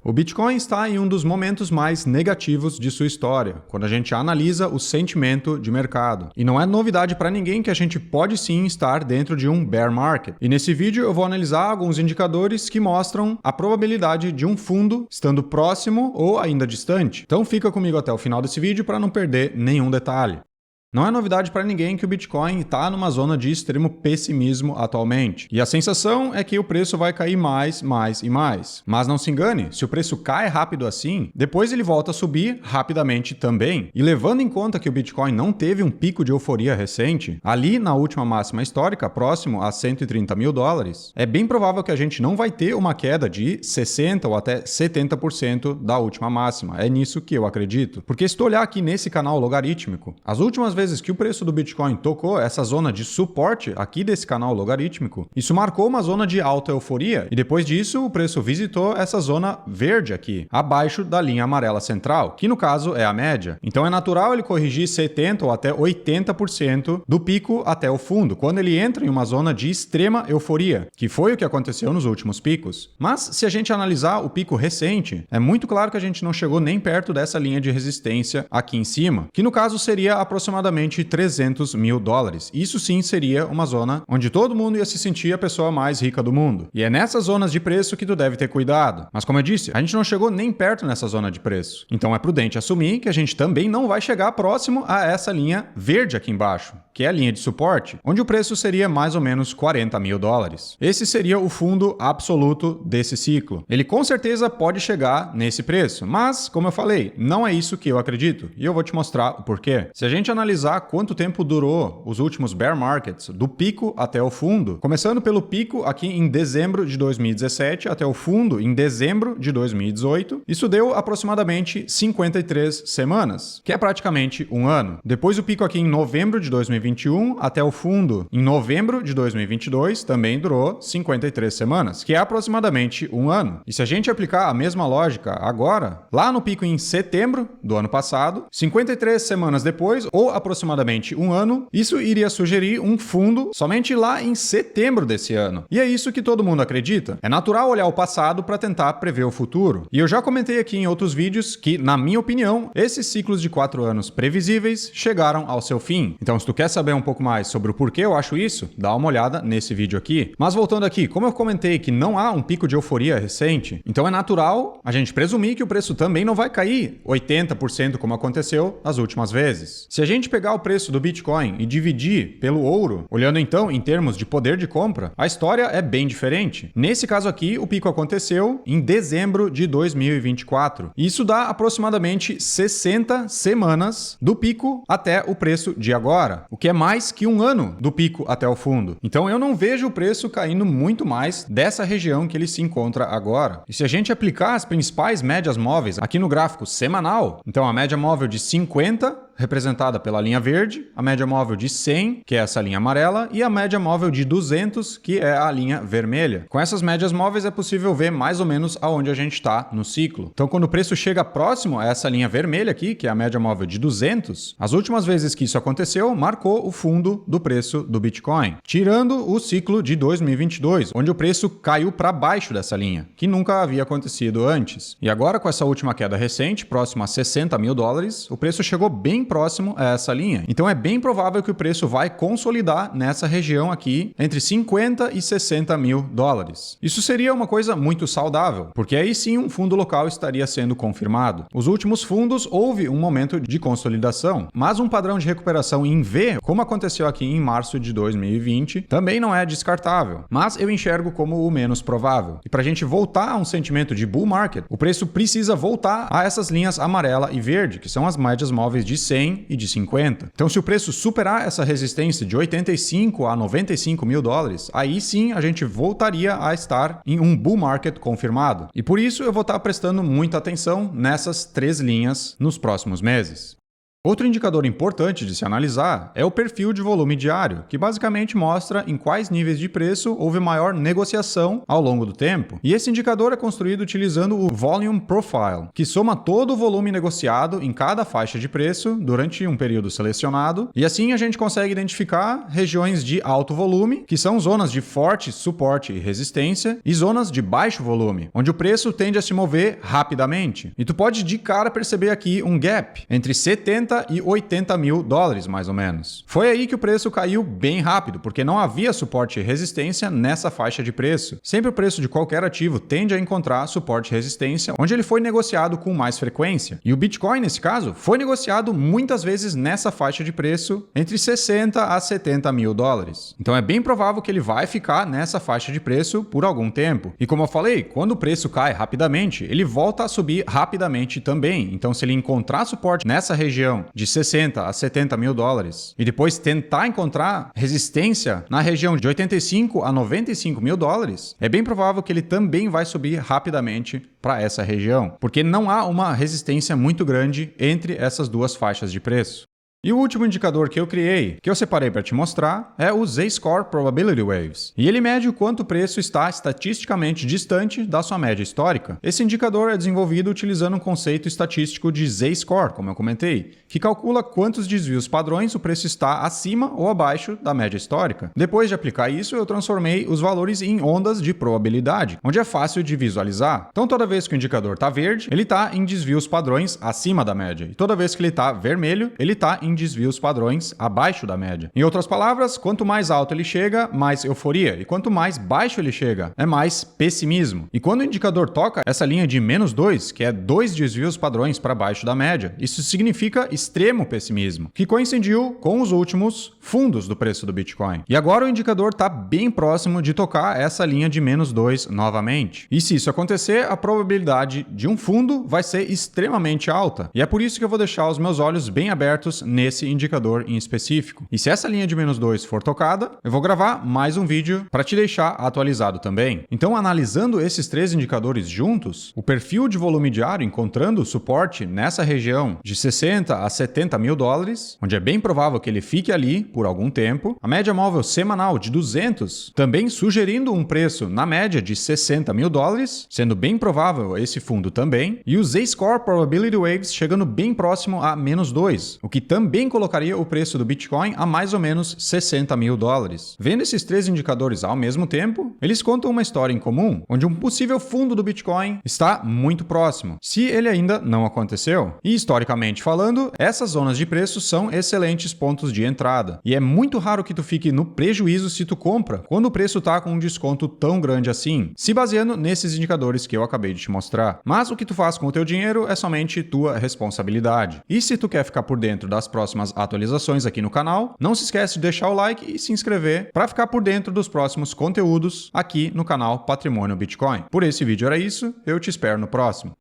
O Bitcoin está em um dos momentos mais negativos de sua história, quando a gente analisa o sentimento de mercado. E não é novidade para ninguém que a gente pode sim estar dentro de um bear market. E nesse vídeo eu vou analisar alguns indicadores que mostram a probabilidade de um fundo estando próximo ou ainda distante. Então fica comigo até o final desse vídeo para não perder nenhum detalhe. Não é novidade para ninguém que o Bitcoin está numa zona de extremo pessimismo atualmente. E a sensação é que o preço vai cair mais e mais. Mas não se engane, se o preço cai rápido assim, depois ele volta a subir rapidamente também. E levando em conta que o Bitcoin não teve um pico de euforia recente, ali na última máxima histórica, próximo a 130 mil dólares, é bem provável que a gente não vai ter uma queda de 60% ou até 70% da última máxima. É nisso que eu acredito. Porque se tu olhar aqui nesse canal logarítmico, as últimas vezes que o preço do Bitcoin tocou essa zona de suporte aqui desse canal logarítmico, isso marcou uma zona de alta euforia e depois disso o preço visitou essa zona verde aqui, abaixo da linha amarela central, que no caso é a média. Então é natural ele corrigir 70% ou até 80% do pico até o fundo, quando ele entra em uma zona de extrema euforia, que foi o que aconteceu nos últimos picos. Mas se a gente analisar o pico recente, é muito claro que a gente não chegou nem perto dessa linha de resistência aqui em cima, que no caso seria aproximadamente 300 mil dólares. Isso sim seria uma zona onde todo mundo ia se sentir a pessoa mais rica do mundo. E é nessas zonas de preço que tu deve ter cuidado. Mas como eu disse, a gente não chegou nem perto nessa zona de preço. Então é prudente assumir que a gente também não vai chegar próximo a essa linha verde aqui embaixo, que é a linha de suporte, onde o preço seria mais ou menos 40 mil dólares. Esse seria o fundo absoluto desse ciclo. Ele com certeza pode chegar nesse preço, mas, como eu falei, não é isso que eu acredito, e eu vou te mostrar o porquê. Se a gente analisar quanto tempo durou os últimos bear markets, do pico até o fundo, começando pelo pico aqui em dezembro de 2017 até o fundo em dezembro de 2018, isso deu aproximadamente 53 semanas, que é praticamente um ano. Depois o pico aqui em novembro de 2021 até o fundo em novembro de 2022 também durou 53 semanas, que é aproximadamente um ano. E se a gente aplicar a mesma lógica agora, lá no pico em setembro do ano passado, 53 semanas depois, ou aproximadamente um ano, isso iria sugerir um fundo somente lá em setembro desse ano. E é isso que todo mundo acredita. É natural olhar o passado para tentar prever o futuro. E eu já comentei aqui em outros vídeos que, na minha opinião, esses ciclos de 4 anos previsíveis chegaram ao seu fim. Então, se tu quer saber um pouco mais sobre o porquê eu acho isso, dá uma olhada nesse vídeo aqui. Mas voltando aqui, como eu comentei que não há um pico de euforia recente, então é natural a gente presumir que o preço também não vai cair 80% como aconteceu nas últimas vezes. Se a gente pegar o preço do Bitcoin e dividir pelo ouro, olhando então em termos de poder de compra, a história é bem diferente. Nesse caso aqui, o pico aconteceu em dezembro de 2024. Isso dá aproximadamente 60 semanas do pico até o preço de agora, o que é mais que um ano do pico até o fundo. Então eu não vejo o preço caindo muito mais dessa região que ele se encontra agora. E se a gente aplicar as principais médias móveis aqui no gráfico semanal, então a média móvel de 50, representada pela linha verde, a média móvel de 100, que é essa linha amarela, e a média móvel de 200, que é a linha vermelha. Com essas médias móveis é possível ver mais ou menos aonde a gente está no ciclo. Então, quando o preço chega próximo a essa linha vermelha aqui, que é a média móvel de 200, as últimas vezes que isso aconteceu, marcou o fundo do preço do Bitcoin, tirando o ciclo de 2022, onde o preço caiu para baixo dessa linha, que nunca havia acontecido antes. E agora, com essa última queda recente, próxima a 60 mil dólares, o preço chegou bem próximo a essa linha. Então é bem provável que o preço vai consolidar nessa região aqui entre 50 e 60 mil dólares. Isso seria uma coisa muito saudável, porque aí sim um fundo local estaria sendo confirmado. Os últimos fundos houve um momento de consolidação, mas um padrão de recuperação em V, como aconteceu aqui em março de 2020, também não é descartável, mas eu enxergo como o menos provável. E para a gente voltar a um sentimento de bull market, o preço precisa voltar a essas linhas amarela e verde, que são as médias móveis de 100 e de 50. Então, se o preço superar essa resistência de 85 a 95 mil dólares, aí sim a gente voltaria a estar em um bull market confirmado. E por isso eu vou estar prestando muita atenção nessas três linhas nos próximos meses. Outro indicador importante de se analisar é o perfil de volume diário, que basicamente mostra em quais níveis de preço houve maior negociação ao longo do tempo. E esse indicador é construído utilizando o Volume Profile, que soma todo o volume negociado em cada faixa de preço durante um período selecionado, e assim a gente consegue identificar regiões de alto volume, que são zonas de forte suporte e resistência, e zonas de baixo volume, onde o preço tende a se mover rapidamente. E tu pode de cara perceber aqui um gap entre 70 e 80 mil dólares, mais ou menos. Foi aí que o preço caiu bem rápido, porque não havia suporte e resistência nessa faixa de preço. Sempre o preço de qualquer ativo tende a encontrar suporte e resistência onde ele foi negociado com mais frequência. E o Bitcoin, nesse caso, foi negociado muitas vezes nessa faixa de preço entre 60 a 70 mil dólares. Então é bem provável que ele vai ficar nessa faixa de preço por algum tempo. E como eu falei, quando o preço cai rapidamente, ele volta a subir rapidamente também. Então se ele encontrar suporte nessa região de 60 a 70 mil dólares e depois tentar encontrar resistência na região de 85 a 95 mil dólares, é bem provável que ele também vai subir rapidamente para essa região, porque não há uma resistência muito grande entre essas duas faixas de preço. E o último indicador que eu criei, que eu separei para te mostrar, é o Z-Score Probability Waves. E ele mede o quanto o preço está estatisticamente distante da sua média histórica. Esse indicador é desenvolvido utilizando um conceito estatístico de Z-Score, como eu comentei, que calcula quantos desvios padrões o preço está acima ou abaixo da média histórica. Depois de aplicar isso, eu transformei os valores em ondas de probabilidade, onde é fácil de visualizar. Então toda vez que o indicador está verde, ele está em desvios padrões acima da média. E toda vez que ele está vermelho, ele está em desvios padrões abaixo da média. Em outras palavras, quanto mais alto ele chega, mais euforia, e quanto mais baixo ele chega, é mais pessimismo. E quando o indicador toca essa linha de -2, que é 2 desvios padrões para baixo da média, isso significa extremo pessimismo, que coincidiu com os últimos fundos do preço do Bitcoin. E agora o indicador está bem próximo de tocar essa linha de -2 novamente. E se isso acontecer, a probabilidade de um fundo vai ser extremamente alta. E é por isso que eu vou deixar os meus olhos bem abertos nesse indicador em específico. E se essa linha de -2 for tocada, eu vou gravar mais um vídeo para te deixar atualizado também. Então, analisando esses três indicadores juntos, o perfil de volume diário encontrando suporte nessa região de 60 a 70 mil dólares, onde é bem provável que ele fique ali por algum tempo, a média móvel semanal de 200, também sugerindo um preço na média de 60 mil dólares, sendo bem provável esse fundo também, e o Z-Score Probability Waves chegando bem próximo a -2, o que também colocaria o preço do Bitcoin a mais ou menos 60 mil dólares. Vendo esses três indicadores ao mesmo tempo, eles contam uma história em comum, onde um possível fundo do Bitcoin está muito próximo, se ele ainda não aconteceu. E historicamente falando, essas zonas de preço são excelentes pontos de entrada. E é muito raro que tu fique no prejuízo se tu compra, quando o preço está com um desconto tão grande assim, se baseando nesses indicadores que eu acabei de te mostrar. Mas o que tu faz com o teu dinheiro é somente tua responsabilidade. E se tu quer ficar por dentro das próximas atualizações aqui no canal, não se esquece de deixar o like e se inscrever para ficar por dentro dos próximos conteúdos aqui no canal Patrimônio Bitcoin. Por esse vídeo era isso, eu te espero no próximo.